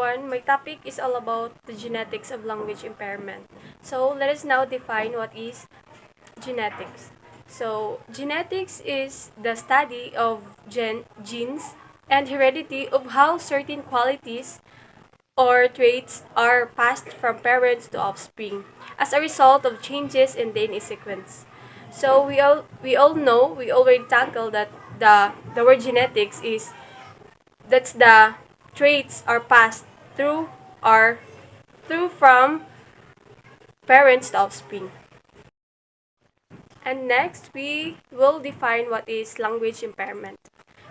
everyone, my topic is all about the genetics of language impairment. So let us now define what is genetics. So genetics is the study of genes and heredity of how certain qualities or traits are passed from parents to offspring as a result of changes in DNA sequence. So we all know, we already tackled that the word genetics is that's the traits are passed through are through from parents to offspring. And next, we will define what is language impairment.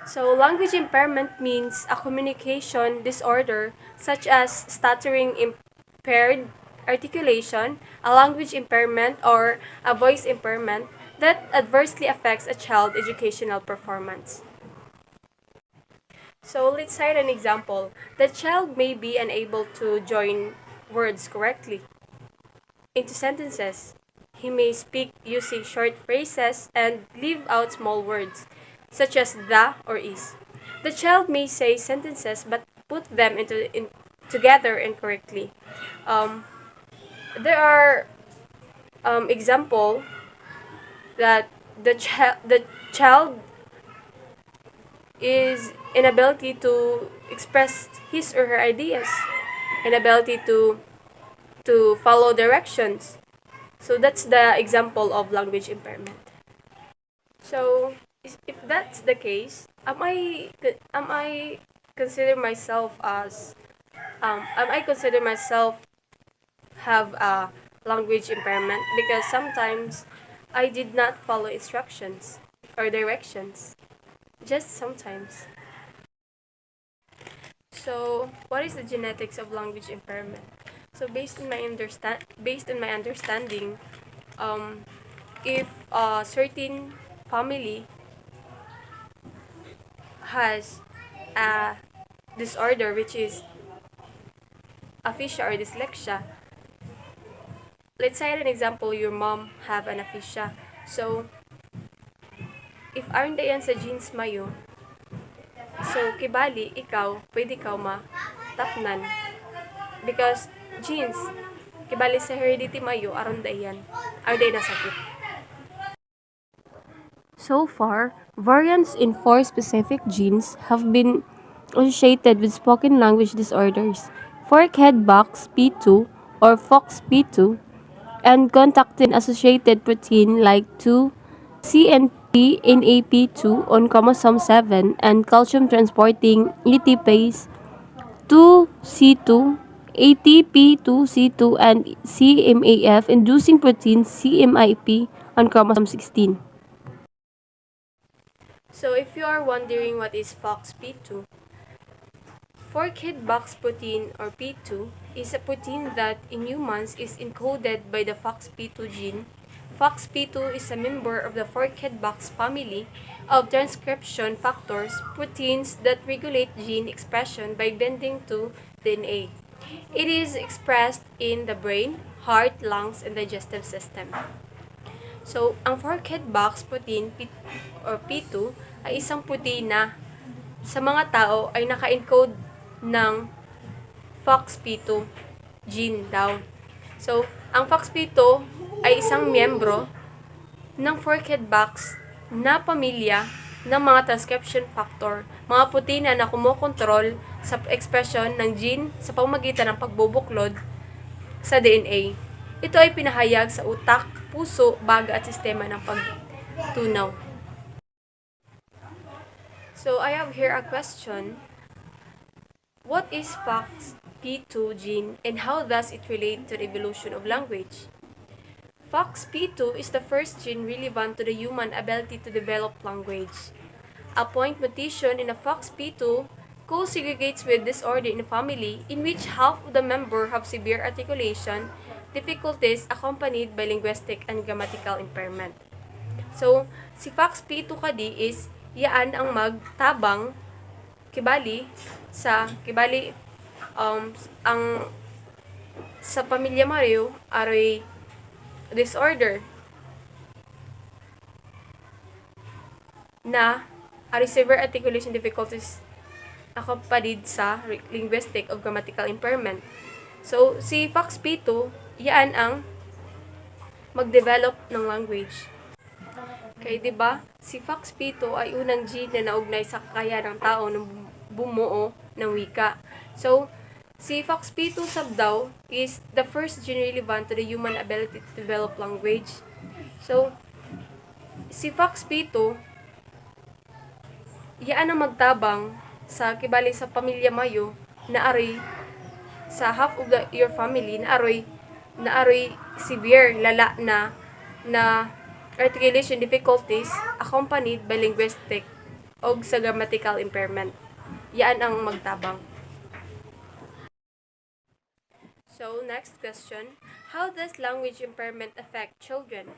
So, language impairment means a communication disorder such as stuttering, impaired articulation, a language impairment, or a voice impairment that adversely affects a child's educational performance. So let's cite an example. The child may be unable to join words correctly into sentences. He may speak using short phrases and leave out small words, such as the or is. The child may say sentences but put them together incorrectly. Um, there are example that the child is inability to express his or her ideas, inability to follow directions. So that's the example of language impairment. So if that's the case, am I consider myself as am I consider myself have a language impairment because sometimes I did not follow instructions or directions. Just sometimes. So, what is the genetics of language impairment? So, based on my understanding, if a certain family has a disorder which is aphasia or dyslexia, let's say an example, your mom have an aphasia. So, if aron dayan sa genes mayo, so kibali ikaw pwede ka matapnan because genes kibali sa heredity mayo aron dayan nasakit. So far, variants in 4 specific genes have been associated with spoken language disorders: forkhead box P2 or FOXP2, and contactin-associated protein like 2, CNP NAP2 on chromosome 7, and calcium-transporting ATPase 2C2, ATP2C2, and CMAF-inducing protein CMIP on chromosome 16. So if you are wondering what is FOXP2, forkhead box protein or P2 is a protein that in humans is encoded by the FOXP2 gene. FOXP2 is a member of the forkhead box family of transcription factors, proteins that regulate gene expression by binding to DNA. It is expressed in the brain, heart, lungs, and digestive system. So, ang forkhead box protein or P2 ay isang protina sa mga tao ay naka-encode ng FOXP2 gene daw. So, ang FOXP2 ay isang miyembro ng forkhead box na pamilya ng mga transcription factor, mga protina na kumokontrol sa expression ng gene sa pamamagitan ng pagbubuklod sa DNA. Ito ay pinahayag sa utak, puso, baga at sistema ng pagtunaw. So, I have here a question. What is FOXP2 gene and how does it relate to the evolution of language? FOXP2 is the first gene relevant to the human ability to develop language. A point mutation in a FOXP2 co-segregates with disorder in a family in which half of the member have severe articulation difficulties accompanied by linguistic and grammatical impairment. So, si FOXP2 kadi is yaan ang magtabang kibali ang sa pamilya Mario aroy disorder na ari severe articulation difficulties accompanied sa linguistic of grammatical impairment. So, si FOXP2, yan ang mag-develop ng language. Kaya 'di ba, si FOXP2 ay unang gene na naugnay sa kakayahan ng tao na bumuo ng wika. So, si FOXP2 sub daw is the first gene relevant to the human ability to develop language. So, si FOXP2, yaan ang magtabang sa kibali sa pamilya mayo na aroy sa half of your family na aroy severe lala na articulation difficulties accompanied by linguistic o sa grammatical impairment. Yan ang magtabang. So, next question. How does language impairment affect children?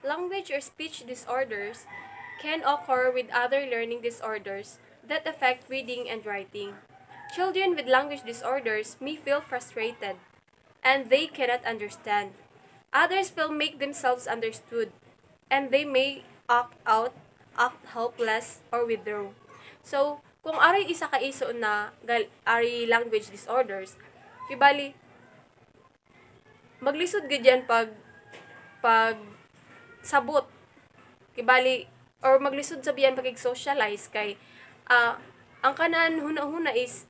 Language or speech disorders can occur with other learning disorders that affect reading and writing. Children with language disorders may feel frustrated and they cannot understand. Others will make themselves understood and they may act out, act helpless, or withdraw. So, kung ari isa ka iso na ari language disorders, kibali maglisod gid yan pag sabot. Kibali or maglisod sa biyan pag socialize kay ang kanan huna-huna is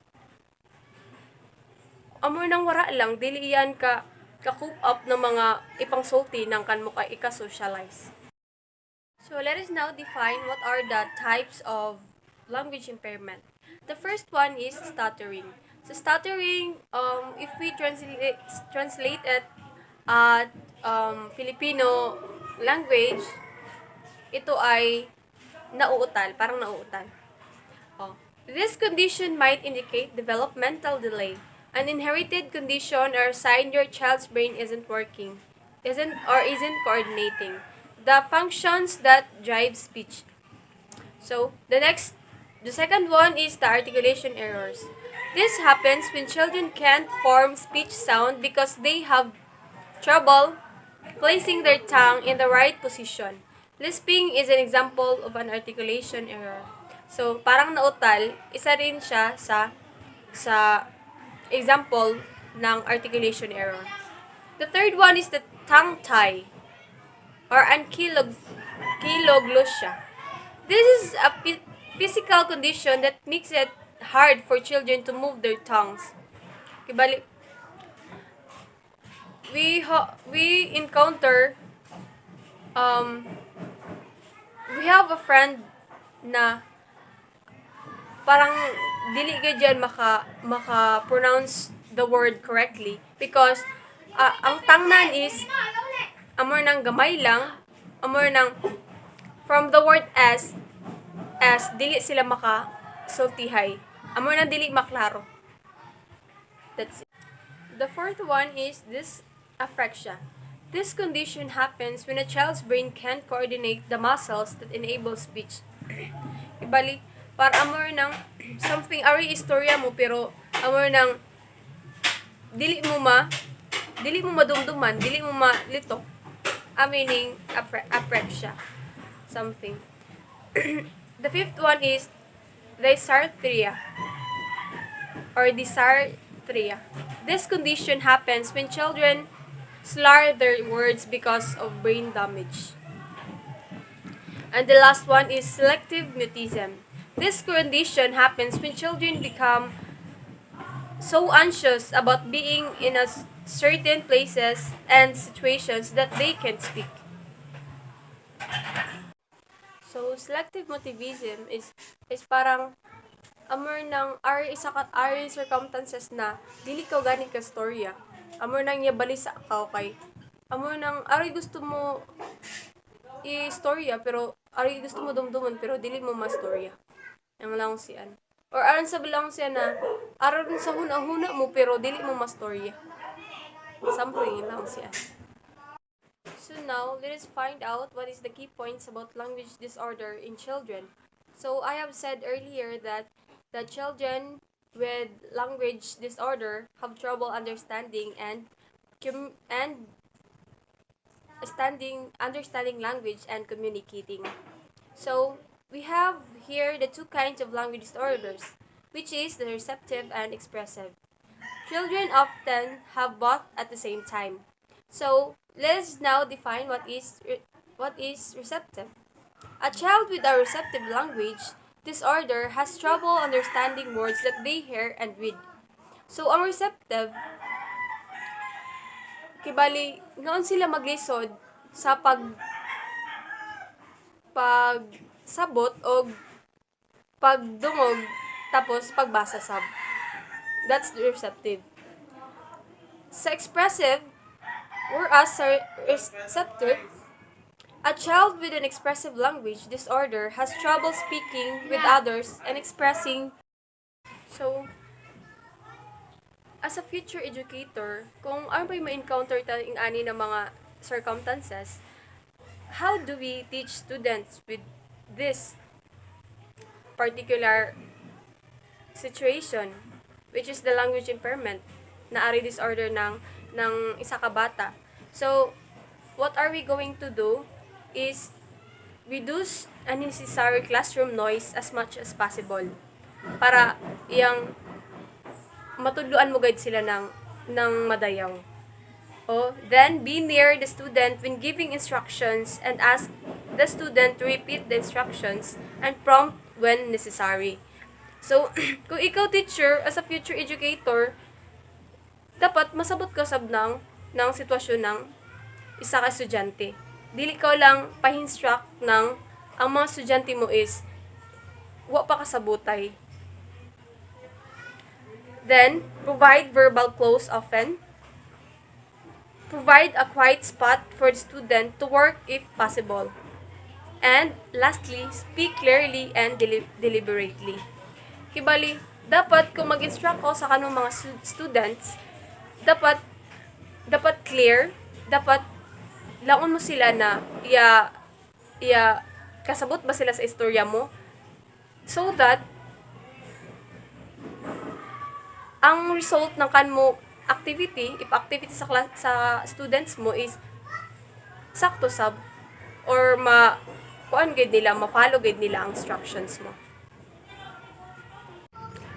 amor nang wara lang dili yan ka cope up ng mga ipangsulti ng kanmo kay ika-socialize. So let us now define what are the types of language impairment. The first one is stuttering. So stuttering, if we translate it at Filipino language, ito ay nauutal, parang nauutal. This condition might indicate developmental delay. An inherited condition or sign your child's brain isn't working, isn't coordinating the functions that drive speech. So, the second one is the articulation errors. This happens when children can't form speech sound because they have trouble placing their tongue in the right position. Lisping is an example of an articulation error. So, parang nautal, isa rin siya sa example ng articulation error. The third one is the tongue tie or ankylosing. This is a physical condition that makes it hard for children to move their tongues. Kibali, we encounter we have a friend na parang dili ka dyan maka-pronounce the word correctly because ang tangnan is amor nang gamay lang, amor nang from the word as dili sila maka-sultihay. Amor nang dili maklaro. That's it. The fourth one is dysaphrexia. This condition happens when a child's brain can't coordinate the muscles that enable speech. Ibali, para amor nang something ari istorya mo pero amor nang dili mo madumduman, dili mo malito. Meaning apraxia. Something. The fifth one is dysarthria or dysarthria. This condition happens when children slur their words because of brain damage. And the last one is selective mutism. This condition happens when children become so anxious about being in a certain places and situations that they can't speak. So, selective mutism is parang amor nang ari circumstances na dili ka gani ka storya. Amor nang yabali sa akaw kay amor nang ari gusto mo i-storya pero ari gusto mo dumduman pero dili mo ma-storya. Ang lang siyan. Or aron sa bilang siya na aron sa huna-huna mo pero dili mo ma-storya. Something lang siya. So now, let us find out what is the key points about language disorder in children. So I have said earlier that the children with language disorder have trouble understanding understanding language and communicating. So we have here the two kinds of language disorders. which is the receptive and expressive. Children often have both at the same time. So, let's now define what is receptive. A child with a receptive language disorder has trouble understanding words that they hear and read. So, ang receptive, kibali, noon sila maglisod sa pagsabot o pagdungog tapos pagbasa sab. That's the receptive. Sa expressive, whereas sa receptive, a child with an expressive language disorder has trouble speaking with others and expressing. So, as a future educator, kung ano ba ma-encounter tayong ani ng mga circumstances, how do we teach students with this particular situation, which is the language impairment, na ari disorder ng isa ka bata? So, what are we going to do is reduce unnecessary classroom noise as much as possible para iyang matudluan mo guide sila ng madayaw. Then be near the student when giving instructions and ask the student to repeat the instructions and prompt when necessary. So, kung ikaw teacher, as a future educator, dapat masabot ka sab ng sitwasyon ng isa ka estudyante. Dili ka lang pa-instruct ng ang mga estudyante mo is wa pa kasabutay. Then, provide verbal clues often. Provide a quiet spot for the student to work if possible. And lastly, speak clearly and deliberately. Kibali, dapat kung mag-instruct ko sa kanong mga students, dapat clear, dapat laon mo sila na kasabot ba sila sa istorya mo, so that ang result ng kanmo activity, if activity sa students mo is sakto sab or ma-follow gid nila ang instructions mo.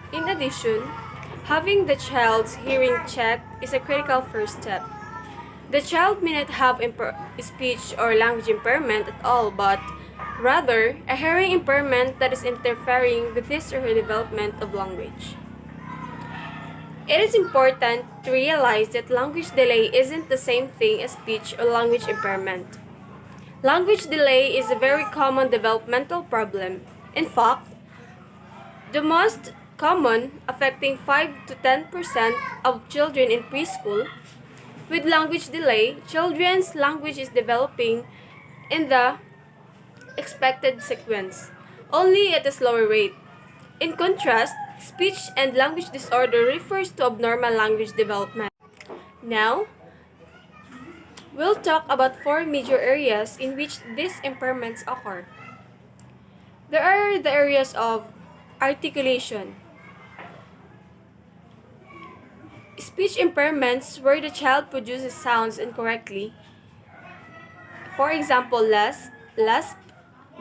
In addition, having the child's hearing checked is a critical first step. The child may not have speech or language impairment at all, but rather a hearing impairment that is interfering with his or her development of language. It is important to realize that language delay isn't the same thing as speech or language impairment. Language delay is a very common developmental problem. In fact, the most common, affecting 5 to 10% of children in preschool. With language delay, children's language is developing in the expected sequence, only at a slower rate. In contrast, speech and language disorder refers to abnormal language development. Now, we'll talk about 4 major areas in which these impairments occur. There are the areas of articulation. Speech impairments where the child produces sounds incorrectly. For example, lisp,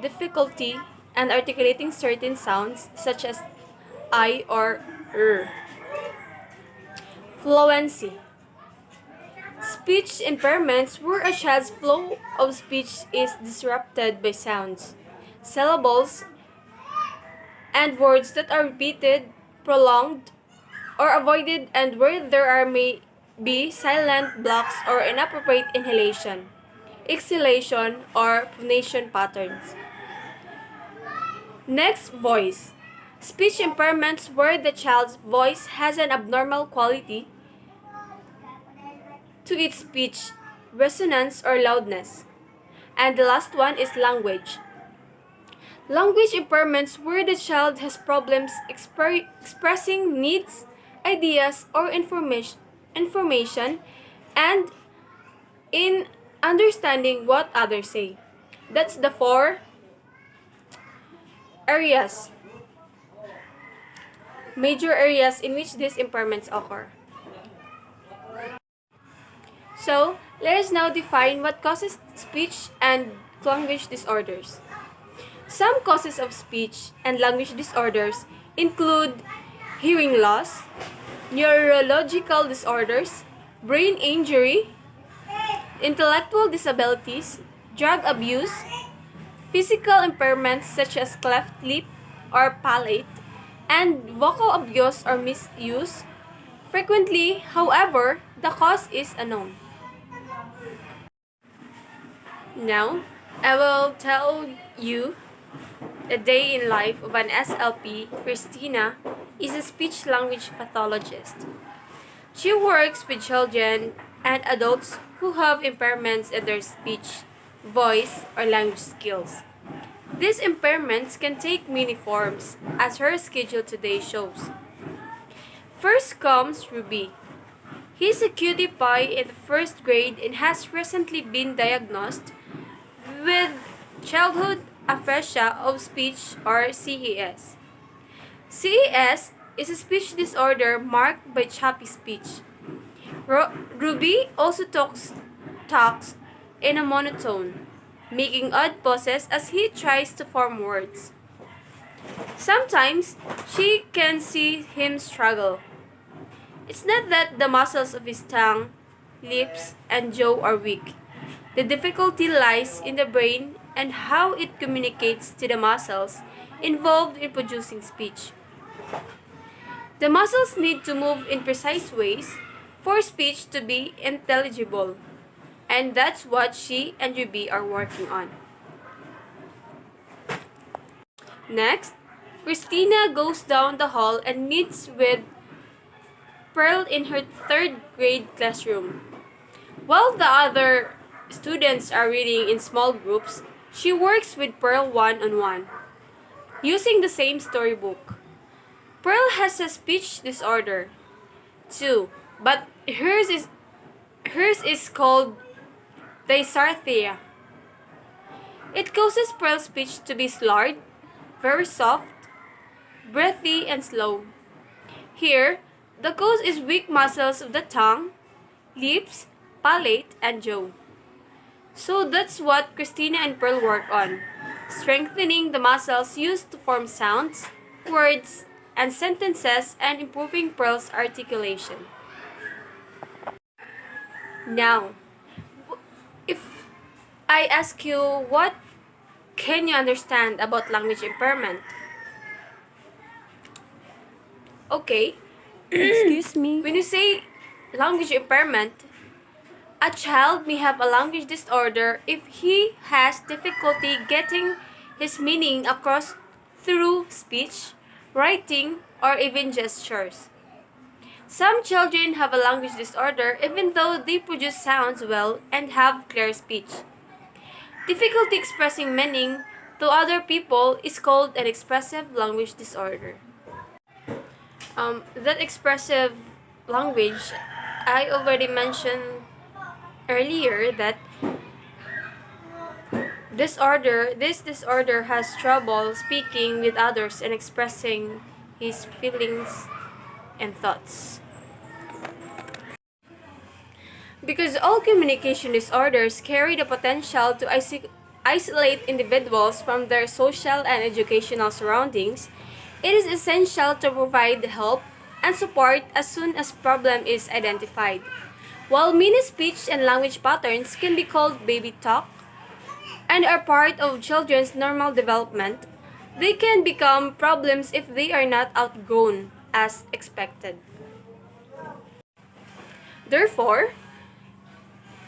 difficulty, and articulating certain sounds such as I or R. Fluency. Speech impairments where a child's flow of speech is disrupted by sounds, syllables, and words that are repeated, prolonged, or avoided, and where may be silent blocks or inappropriate inhalation, exhalation, or phonation patterns. Next, voice. Speech impairments where the child's voice has an abnormal quality to its speech, resonance, or loudness. And the last one is language. Language impairments where the child has problems expressing needs, ideas, or information and in understanding what others say. That's the 4 areas, major areas in which these impairments occur. So, let us now define what causes speech and language disorders. Some causes of speech and language disorders include hearing loss, neurological disorders, brain injury, intellectual disabilities, drug abuse, physical impairments such as cleft lip or palate, and vocal abuse or misuse. Frequently, however, the cause is unknown. Now, I will tell you the day in life of an SLP. Christina is a speech language pathologist. She works with children and adults who have impairments in their speech, voice, or language skills. These impairments can take many forms, as her schedule today shows. First comes Ruby. He's a cutie pie in the first grade and has recently been diagnosed with childhood aphasia of speech or CES. CES is a speech disorder marked by choppy speech. Ruby also talks in a monotone, making odd pauses as he tries to form words. Sometimes she can see him struggle. It's not that the muscles of his tongue, lips, and jaw are weak. The difficulty lies in the brain and how it communicates to the muscles involved in producing speech. The muscles need to move in precise ways for speech to be intelligible, and that's what she and Ruby are working on. Next, Christina goes down the hall and meets with Pearl in her third grade classroom. While the other students are reading in small groups, she works with Pearl one-on-one, using the same storybook. Pearl has a speech disorder, too, but hers is called dysarthria. It causes Pearl's speech to be slurred, very soft, breathy, and slow. Here, the cause is weak muscles of the tongue, lips, palate, and jaw. So that's what Christina and Pearl work on, strengthening the muscles used to form sounds, words, and sentences, and improving Pearl's articulation. Now, if I ask you, what can you understand about language impairment? Okay. Excuse me. When you say language impairment, a child may have a language disorder if he has difficulty getting his meaning across through speech, writing, or even gestures. Some children have a language disorder even though they produce sounds well and have clear speech. Difficulty expressing meaning to other people is called an expressive language disorder. That expressive language, I already mentioned earlier that this disorder has trouble speaking with others and expressing his feelings and thoughts. Because all communication disorders carry the potential to isolate individuals from their social and educational surroundings, it is essential to provide help and support as soon as problem is identified. While many speech and language patterns can be called baby talk and are part of children's normal development, they can become problems if they are not outgrown as expected. Therefore,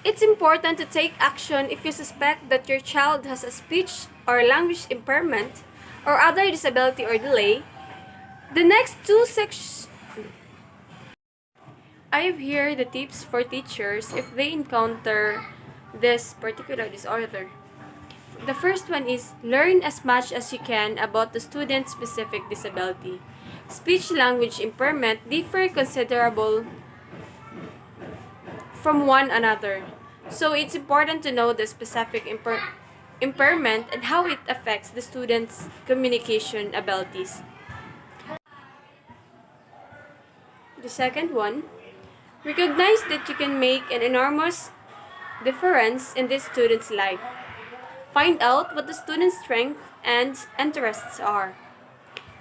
it's important to take action if you suspect that your child has a speech or language impairment or other disability or delay. The next two sections I have here the tips for teachers if they encounter this particular disorder. The first one is learn as much as you can about the student's specific disability. Speech language impairment differ considerable from one another. So it's important to know the specific impairment and how it affects the student's communication abilities. The second one, recognize that you can make an enormous difference in this student's life. Find out what the student's strengths and interests are,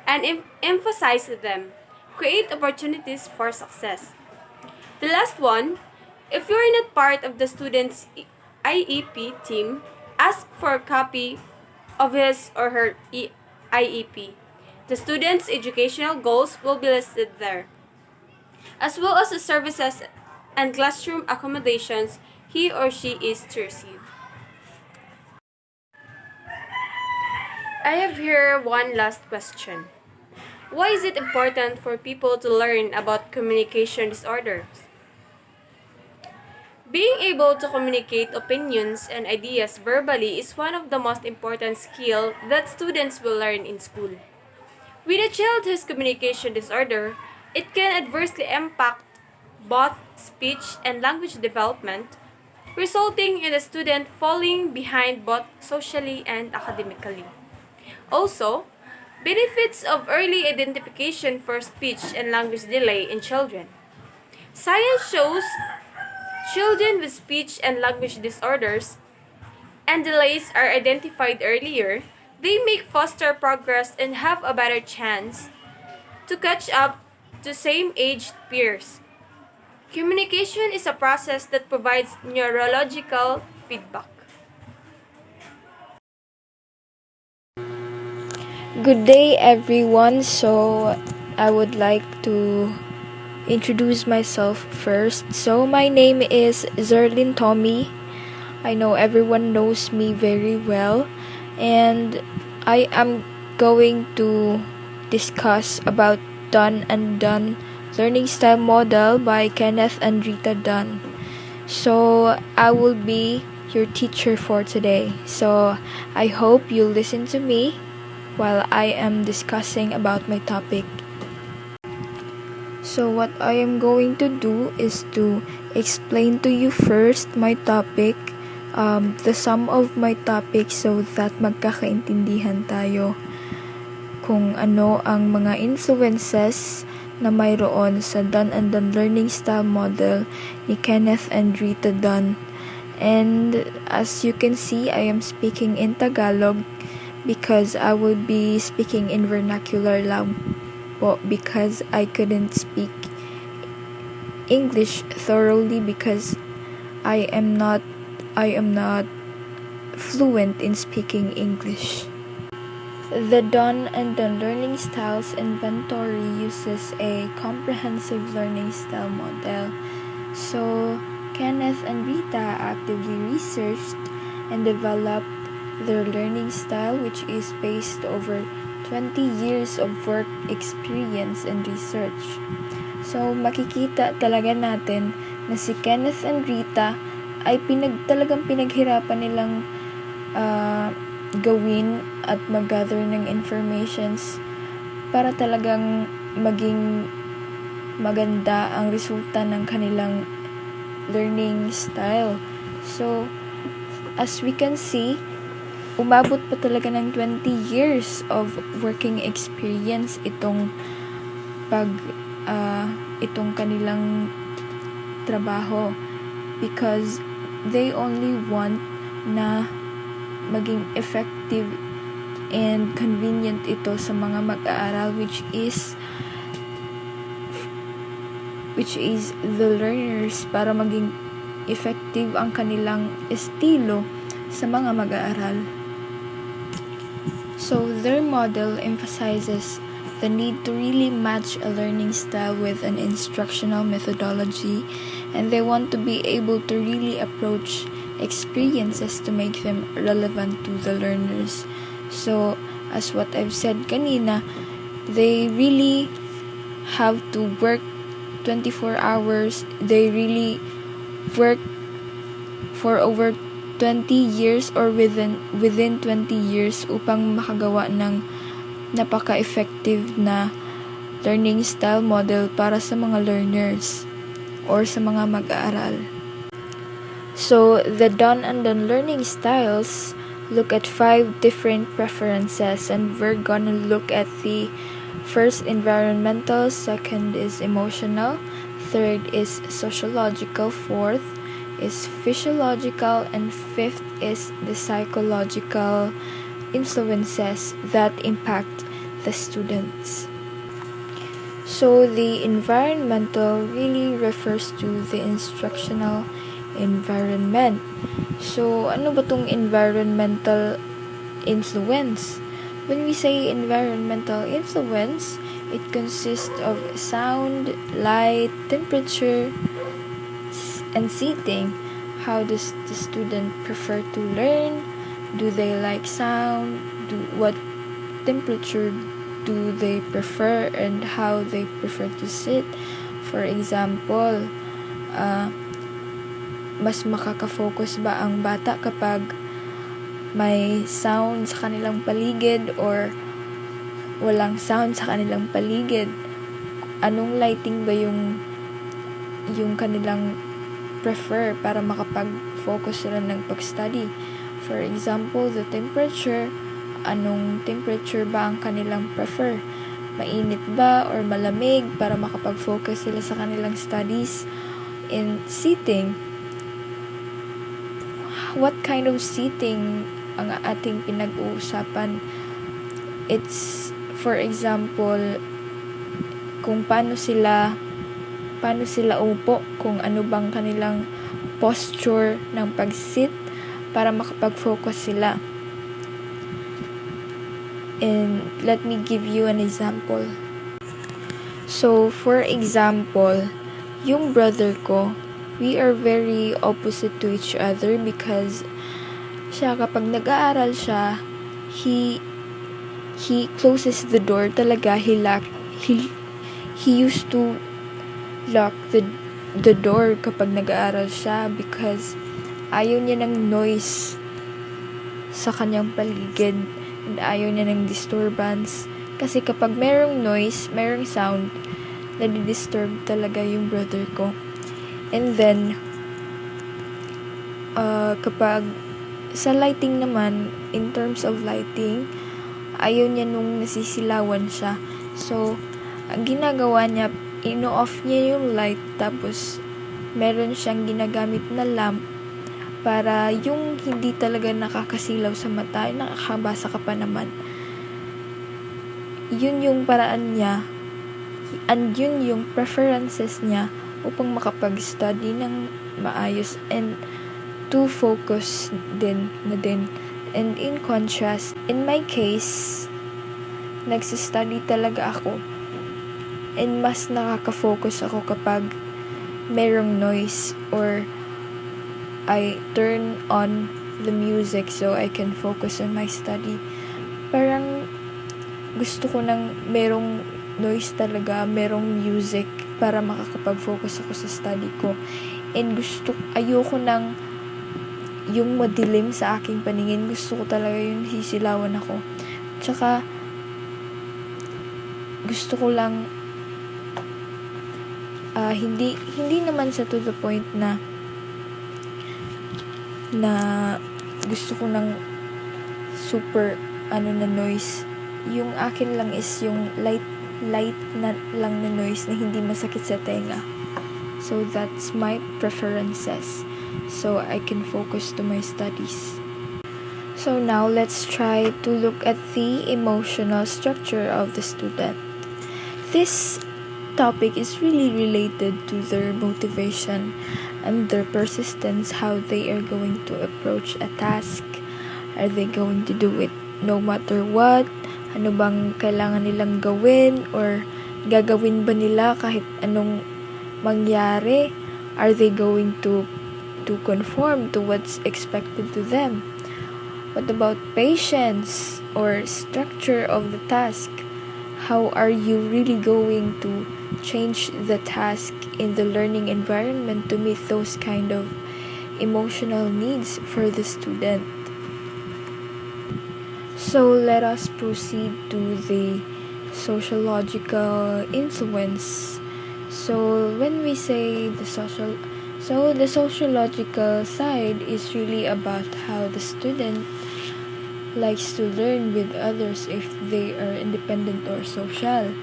and emphasize them. create opportunities for success. The last one, if you are not part of the student's IEP team, ask for a copy of his or her IEP. The student's educational goals will be listed there, as well as the services and classroom accommodations he or she is to receive. I have here one last question. Why is it important for people to learn about communication disorders? Being able to communicate opinions and ideas verbally is one of the most important skills that students will learn in school. With a child who has communication disorder, it can adversely impact both speech and language development, resulting in the student falling behind both socially and academically. Also, benefits of early identification for speech and language delay in children. Science shows children with speech and language disorders and delays are identified earlier, they make faster progress and have a better chance to catch up to same-aged peers. Communication is a process that provides neurological feedback. Good day, everyone. So, I would like to introduce myself first. So, my name is Tome. I know everyone knows me very well, and I am going to discuss about Done and Done Learning Style Model by Kenneth and Rita Dunn. So, I will be your teacher for today. So, I hope you listen to me while I am discussing about my topic. So what I am going to do is to explain to you first my topic, the sum of my topic so that magkakaintindihan tayo kung ano ang mga influences na mayroon sa Done and Done Learning Style Model ni Kenneth and Rita Dunn. And as you can see, I am speaking in Tagalog because I will be speaking in vernacular lang po because I couldn't speak English thoroughly because I am not fluent in speaking English. The Done and Done Learning Styles inventory uses a comprehensive learning style model. So Kenneth and Rita actively researched and developed their learning style, which is based over 20 years of work experience and research. So, makikita talaga natin na si Kenneth and Rita ay talagang pinaghirapan nilang gawin at mag-gather ng informations para talagang maging maganda ang resulta ng kanilang learning style. So, as we can see, umabot pa talaga ng 20 years of working experience itong kanilang trabaho because they only want na maging effective and convenient ito sa mga mag-aaral which is the learners para maging effective ang kanilang estilo sa mga mag-aaral. So their model emphasizes the need to really match a learning style with an instructional methodology, and they want to be able to really approach experiences to make them relevant to the learners. So as what I've said kanina, they really have to work 24 hours. They really work for over 20 years or within 20 years upang makagawa ng napaka-effective na learning style model para sa mga learners or sa mga mag-aaral. So, the Done and Done learning styles look at 5 different preferences, and we're gonna look at the first environmental, second is emotional, third is sociological, fourth is physiological, and fifth is the psychological influences that impact the students. So the environmental really refers to the instructional environment. So ano ba tong environmental influence? When we say environmental influence, it consists of sound, light, temperature, and seating. How does the student prefer to learn? Do they like sound? What temperature do they prefer, and how they prefer to sit? For example, mas makaka-focus ba ang bata kapag may sound sa kanilang paligid or walang sound sa kanilang paligid? Anong lighting ba yung kanilang prefer para makapag-focus sila ng pag-study? For example, the temperature. Anong temperature ba ang kanilang prefer? Mainit ba or malamig para makapag-focus sila sa kanilang studies? In seating, what kind of seating ang ating pinag-uusapan? It's, for example, kung paano sila upo, kung ano bang kanilang posture ng pag-sit para makapag-focus sila. And let me give you an example. So, for example, yung brother ko, we are very opposite to each other because siya, kapag nag-aaral siya, he closes the door talaga. He used to lock the door kapag nag-aaral siya because ayaw niya ng noise sa kanyang paligid and ayaw niya ng disturbance. Kasi kapag merong noise, merong sound, nadi-disturb talaga yung brother ko. And then, kapag sa lighting naman, in terms of lighting, ayaw niya nung nasisilawan siya. So, ang ginagawa niya, ino-off niya yung light, tapos meron siyang ginagamit na lamp para yung hindi talaga nakakasilaw sa mata, nakakabasa ka pa naman. Yun yung paraan niya, and yun yung preferences niya upang makapag-study ng maayos and to focus din. And in contrast, in my case, nagsistudy talaga ako and mas nakaka-focus ako kapag merong noise or I turn on the music so I can focus on my study. Parang gusto ko nang merong noise talaga, merong music para makakapag-focus ako sa study ko. And ayoko nang yung madilim sa aking paningin. Gusto ko talaga yung sisilawan ako. Tsaka gusto ko lang hindi naman sa to the point na gusto ko ng super na noise. Yung akin lang is yung light na lang na noise na hindi masakit sa tenga. So that's my preferences, so I can focus to my studies. So now let's try to look at the emotional structure of the student. This topic is really related to their motivation and their persistence, how they are going to approach a task. Are they going to do it no matter what? Ano bang kailangan nilang gawin, or gagawin ba nila kahit anong mangyari? Are they going to conform to what's expected to them? What about patience or structure of the task? How are you really going to change the task in the learning environment to meet those kind of emotional needs for the student? So let us proceed to the sociological influence. So when we say the sociological side is really about how the student likes to learn with others, if they are independent or social.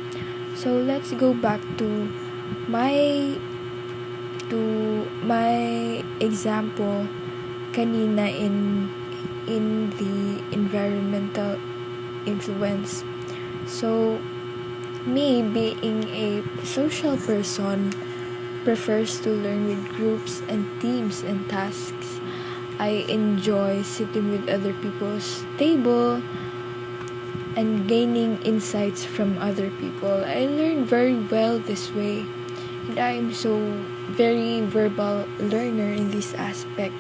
So let's go back to my example kanina in the environmental influence. So Me, being a social person, prefers to learn with groups and teams and tasks. I enjoy sitting with other people's table and gaining insights from other people. I learn very well this way, and I am so very verbal learner in this aspect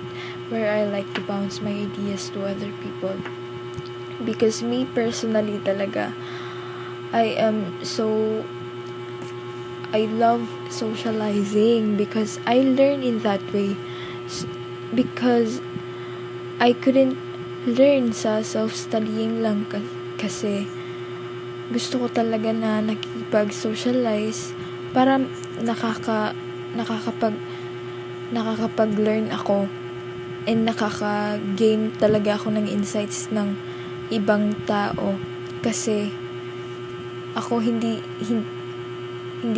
where I like to bounce my ideas to other people. Because me personally talaga, I love socializing because I learn in that way. Because I couldn't learn sa self-studying lang kasi gusto ko talaga na nakikipag-socialize para nakakapag nakakapag-learn ako and nakaka-gain talaga ako ng insights ng ibang tao kasi ako hindi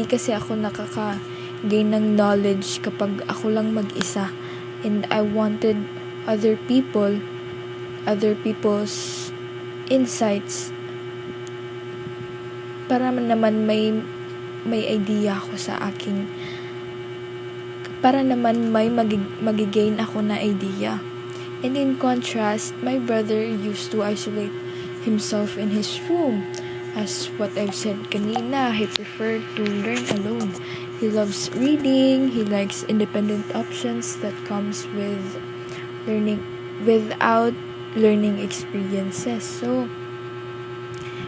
kasi ako nakaka-gain ng knowledge kapag ako lang mag-isa, and I wanted other people's insights para naman may idea ako sa aking, para naman may magigain ako na idea. And in contrast, my brother used to isolate himself in his room. As what I've said kanina, he preferred to learn alone. He loves reading, he likes independent options that comes with learning without learning experiences. So,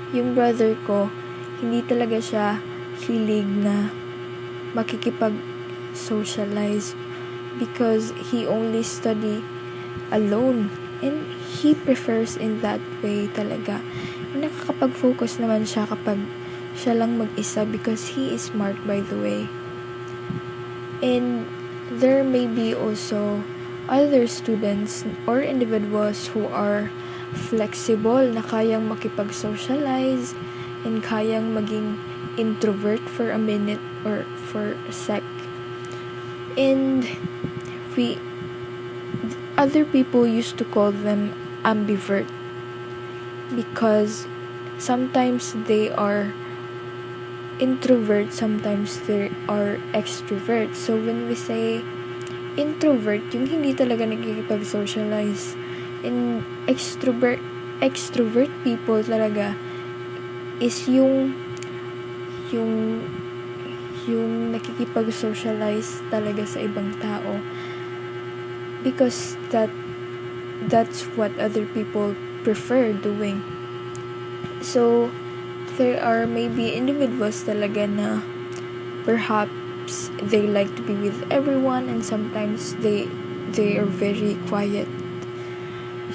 yung brother ko, hindi talaga siya hilig na makikipag-socialize because he only study alone, and he prefers in that way talaga. Nakakapag-focus naman siya kapag siya lang mag-isa because he is smart, by the way. And there may be also other students or individuals who are flexible na kayang makipag-socialize and kayang maging introvert for a minute or for a sec. And other people used to call them ambivert because sometimes they are introvert, sometimes they are extrovert. So when we say introvert, yung hindi talaga nakikipag-socialize, and extrovert people talaga is yung nakikipag-socialize talaga sa ibang tao because that's what other people prefer doing. So there are maybe individuals talaga na perhaps they like to be with everyone, and sometimes they are very quiet.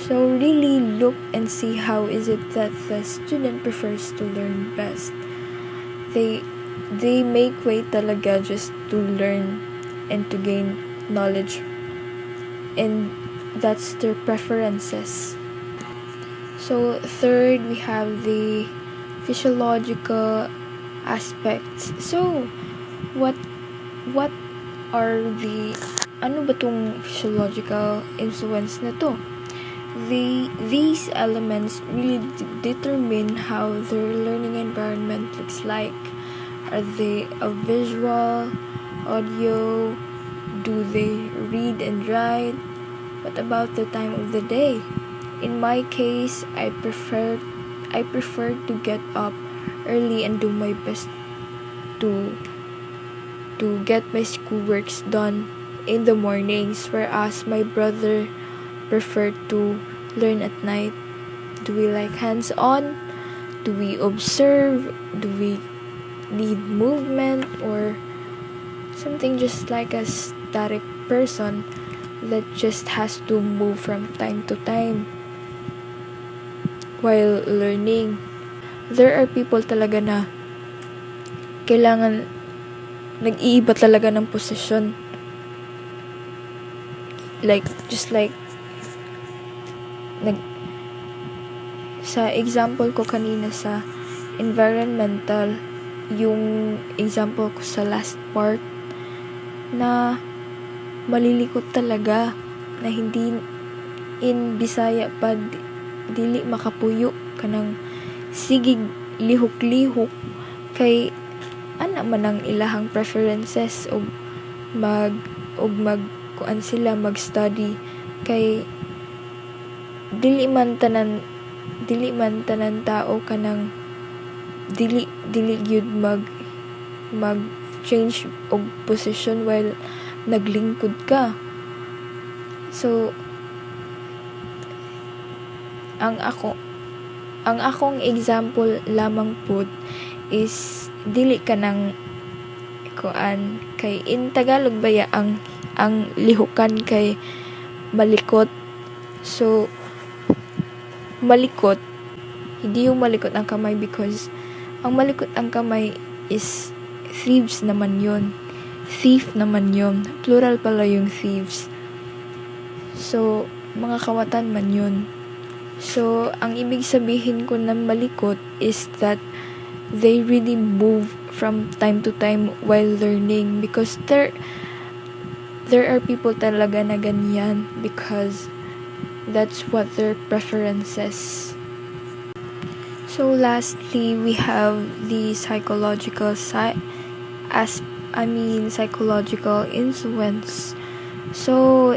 So really look and see how is it that the student prefers to learn best. They make way talaga just to learn and to gain knowledge, and that's their preferences. So third, we have the physiological aspects. So what are the ano ba tong physiological influence na to? These elements really determine how their learning environment looks like. Are they a visual, audio? Do they read and write? What about the time of the day? In my case, I prefer to get up early and do my best to get my schoolworks done in the mornings, whereas my brother preferred to learn at night. Do we like hands-on? Do we observe? Do we need movement, or something just like a static person that just has to move from time to time while learning? There are people talaga na kailangan nag-iiba talaga ng posisyon. Sa example ko kanina sa environmental, yung example ko sa last part, na malilikot talaga, na hindi in Bisaya pa dili makapuyo kanang sigig lihok-lihok kay ana man ang ilahang preferences mag kuan sila mag-study, kay dili man tanan tao kanang dili gyud mag change og position while naglingkod ka. So ang akong example lamang pud is dili ka nang kuan, kay in Tagalog baya ang lihukan kay malikot. So malikot, hindi yung malikot ang kamay, because ang malikot ang kamay is thieves naman yun. Thief naman yun. Plural pala yung thieves. So, mga kawatan man yun. So, ang ibig sabihin ko ng malikot is that they really move from time to time while learning, because there are people talaga na ganyan because that's what their preferences. So lastly, we have the psychological psychological influence. So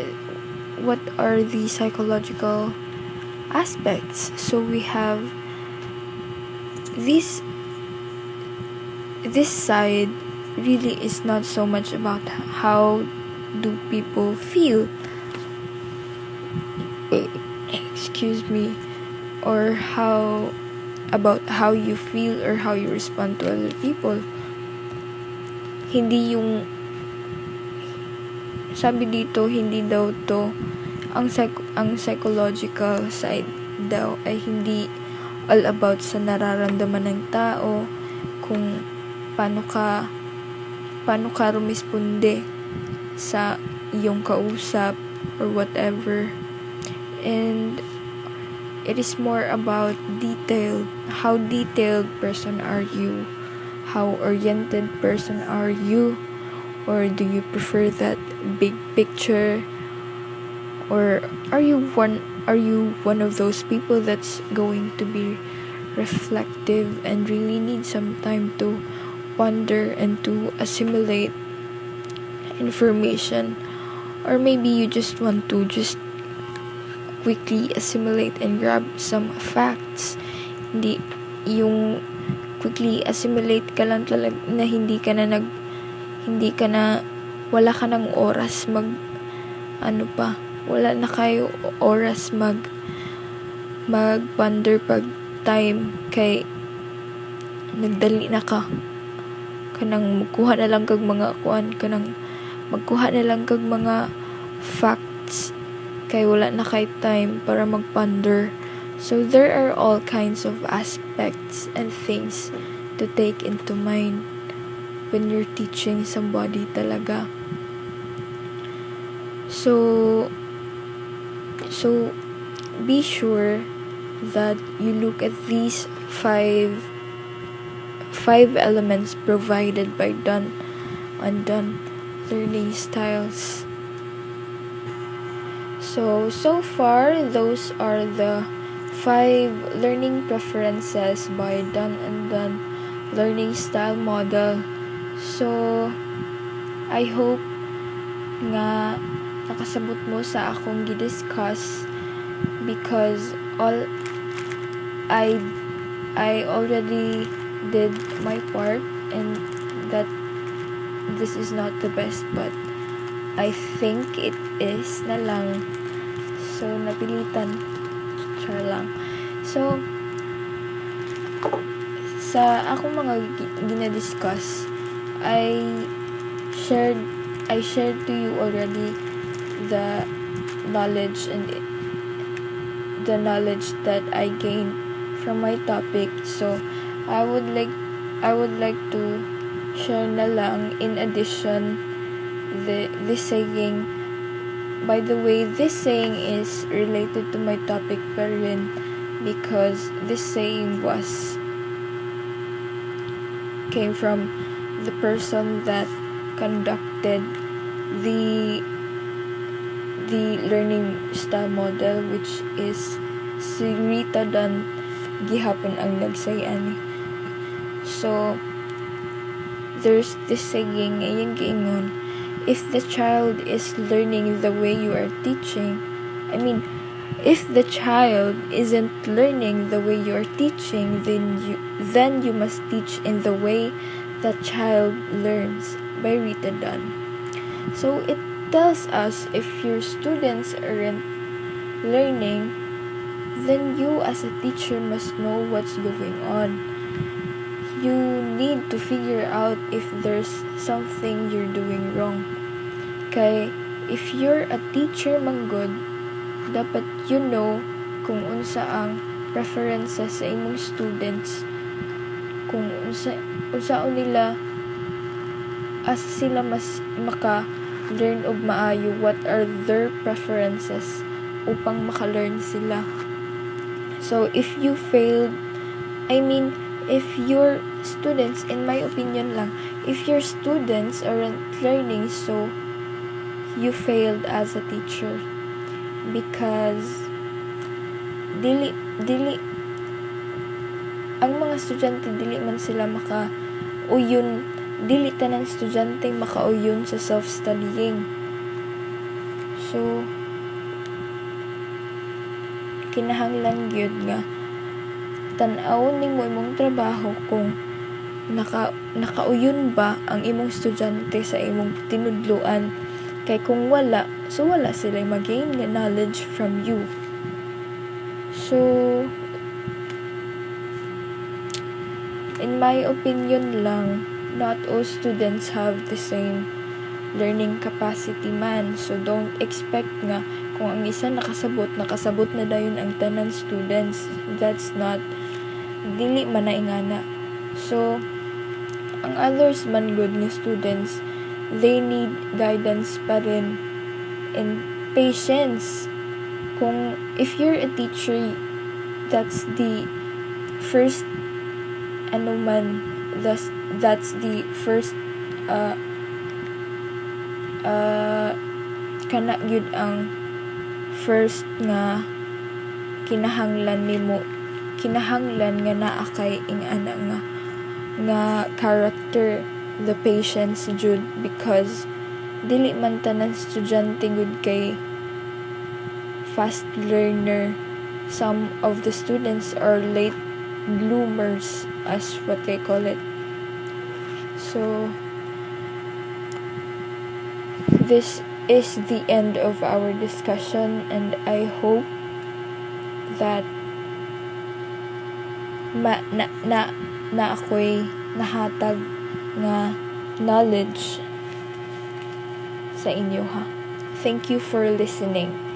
what are the psychological aspects? So we have this side really is not so much about how do people feel, excuse me, or about how you feel or how you respond to other people. Hindi yung sabi dito, hindi daw to ang psychological side daw ay hindi all about sa nararamdaman ng tao, kung paano ka rumisponde sa iyong kausap or whatever. And it is more about how detailed person are you, how oriented person are you, or do you prefer that big picture, or are you one of those people that's going to be reflective and really need some time to ponder and to assimilate information, or maybe you just want to just quickly assimilate and grab some facts. Hindi yung quickly assimilate ka lang talaga na wala ka ng oras wala na kayo oras mag-ponder pag time, kay nagdali na ka kanang magkuha na lang kag mga facts, kay wala na kay time para mag-ponder. So there are all kinds of aspects and things to take into mind when you're teaching somebody talaga. So be sure that you look at these five elements provided by done and done learning styles. So far, those are the 5 learning preferences by done and done learning style model. So I hope nga nakasabot mo sa akong gidiscuss, because I already did my part, and that this is not the best, but I think it is na lang. So napilitan, char lang. So sa akong mga ginadiscuss, I shared to you already the knowledge that I gained from my topic. So I would like to share na lang, in addition, this saying. By the way, this saying is related to my topic pa rin, because this saying came from the person that conducted the learning style model, which is si Rita Dunn gihapon ang nagsay ani. So there's this saying, ayang giingon, if the child is learning the way you are teaching, if the child isn't learning the way you are teaching, then you must teach in the way that child learns, by Rita Dunn. So it tells us if your students aren't learning, then you as a teacher must know what's going on. You need to figure out if there's something you're doing wrong. Kay if you're a teacher manggod, dapat you know kung unsa ang preferences sa imong students, kung unsaon nila asa sila mas maka-learn og maayo, what are their preferences upang maka-learn sila. So if you failed, if your students, in my opinion lang, if your students aren't learning, so you failed as a teacher, because dili ang mga estudyante dili man sila maka-uyon, dili tanan estudyante maka-uyon sa self-studying. So kinahanglan gyud nga tan-awon nimo imong trabaho kung nakauyon ba ang imong estudyante sa imong tinudloan. Kay kung wala, so wala sila mag-gain nga knowledge from you. So in my opinion lang, not all students have the same learning capacity man. So don't expect nga kung ang isa nakasabot na dayon ang tanan students. That's not, dili man na ingana. So ang others man good nga students, they need guidance pa rin and patience. Kung if you're a teacher, that's the first that's the first kana gyud ang first nga kinahanglan nga naa kay ingana nga character, the patience jud, because dili man tanan estudyante gud kay fast learner. Some of the students are late bloomers, as what they call it. So this is the end of our discussion, and I hope that na ako'y nahatag nga knowledge sa inyo ha. Thank you for listening.